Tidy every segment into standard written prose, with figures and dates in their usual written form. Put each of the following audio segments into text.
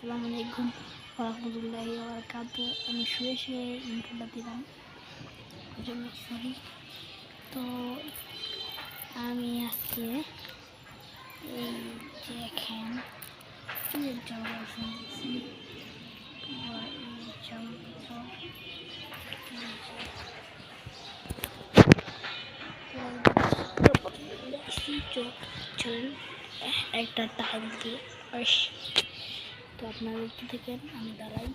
আসসালামু আলাইকুম ওয়া রাহমাতুল্লাহি ওয়া বারাকাতুহু। আমি শুয়ে শুয়ে ইন্ট্রোটা দিলাম, ওই জন্য সরি। তো আমি আজকে এই দেখেন জামা শুনতেছি, চলুন একটা টাইম দিয়ে তো আপনারা দেখতে থাকেন, আমি দাঁড়াই।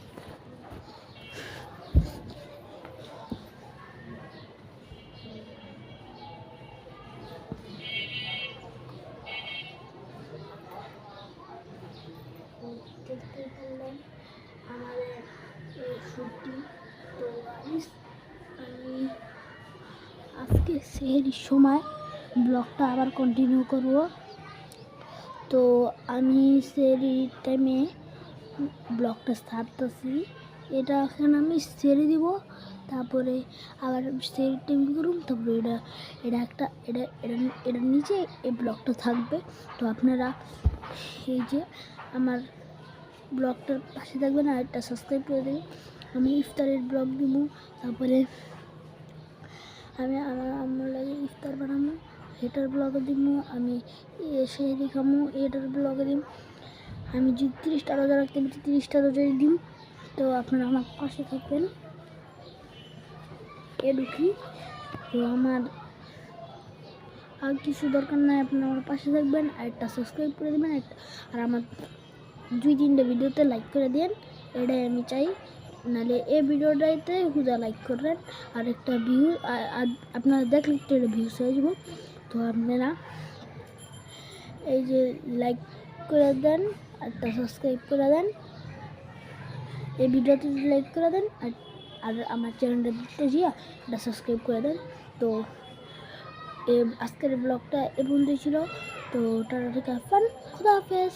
দেখতে পারলেন আমাদের শুটিং। তো আমি আজকে সেহেরির সময় ব্লগটা আবার কন্টিনিউ করব। তো আমি সেহেরির টাইমে ব্লগটা ছাড়তেছি, এটা এখন আমি ছেড়ে দিব, তারপরে আবার সেহেরির টাইম করুন, তারপরে এটার নিচে এই ব্লগটা থাকবে। তো আপনারা এই যে আমার ব্লগটার পাশে থাকবেন আর একটা সাবস্ক্রাইব করে দেবেন। আমি ইফতারের ব্লগ দিব, তারপরে আমি আমার লাগে ইফতার বানাবো, এটার ব্লগে দিব। আমি সেহেরি খামো, এটার ব্লগে দিব। আমি যদি 30টা রোজা রাখতে পারি 30টা রোজাই দিন। তো আপনারা আমার পাশে থাকবেন, এটুকুই। তো আমার আর কিছু দরকার নাই, আপনারা আমার পাশে থাকবেন আর একটা সাবস্ক্রাইব করে দেবেন, আর আমার 2-3টা ভিডিওতে লাইক করে দেন, এটাই আমি চাই। নাহলে এই ভিডিওটাতে হুদা লাইক করবেন, আর একটা ভিউ আপনারা দেখলে একটা ভিউস হয়ে যাব। তো আপনারা এই যে লাইক করে দেন, একটা সাবস্ক্রাইব করে দেন, এই ভিডিওতে লাইক করে দেন, আর আমার চ্যানেলটা দেখতে গিয়ে একটা সাবস্ক্রাইব করে দেন। তো আজকের ব্লগটা এ পর্যন্তই ছিল। তো টাটা, ঠিক আছে, খুদা হাফেজ।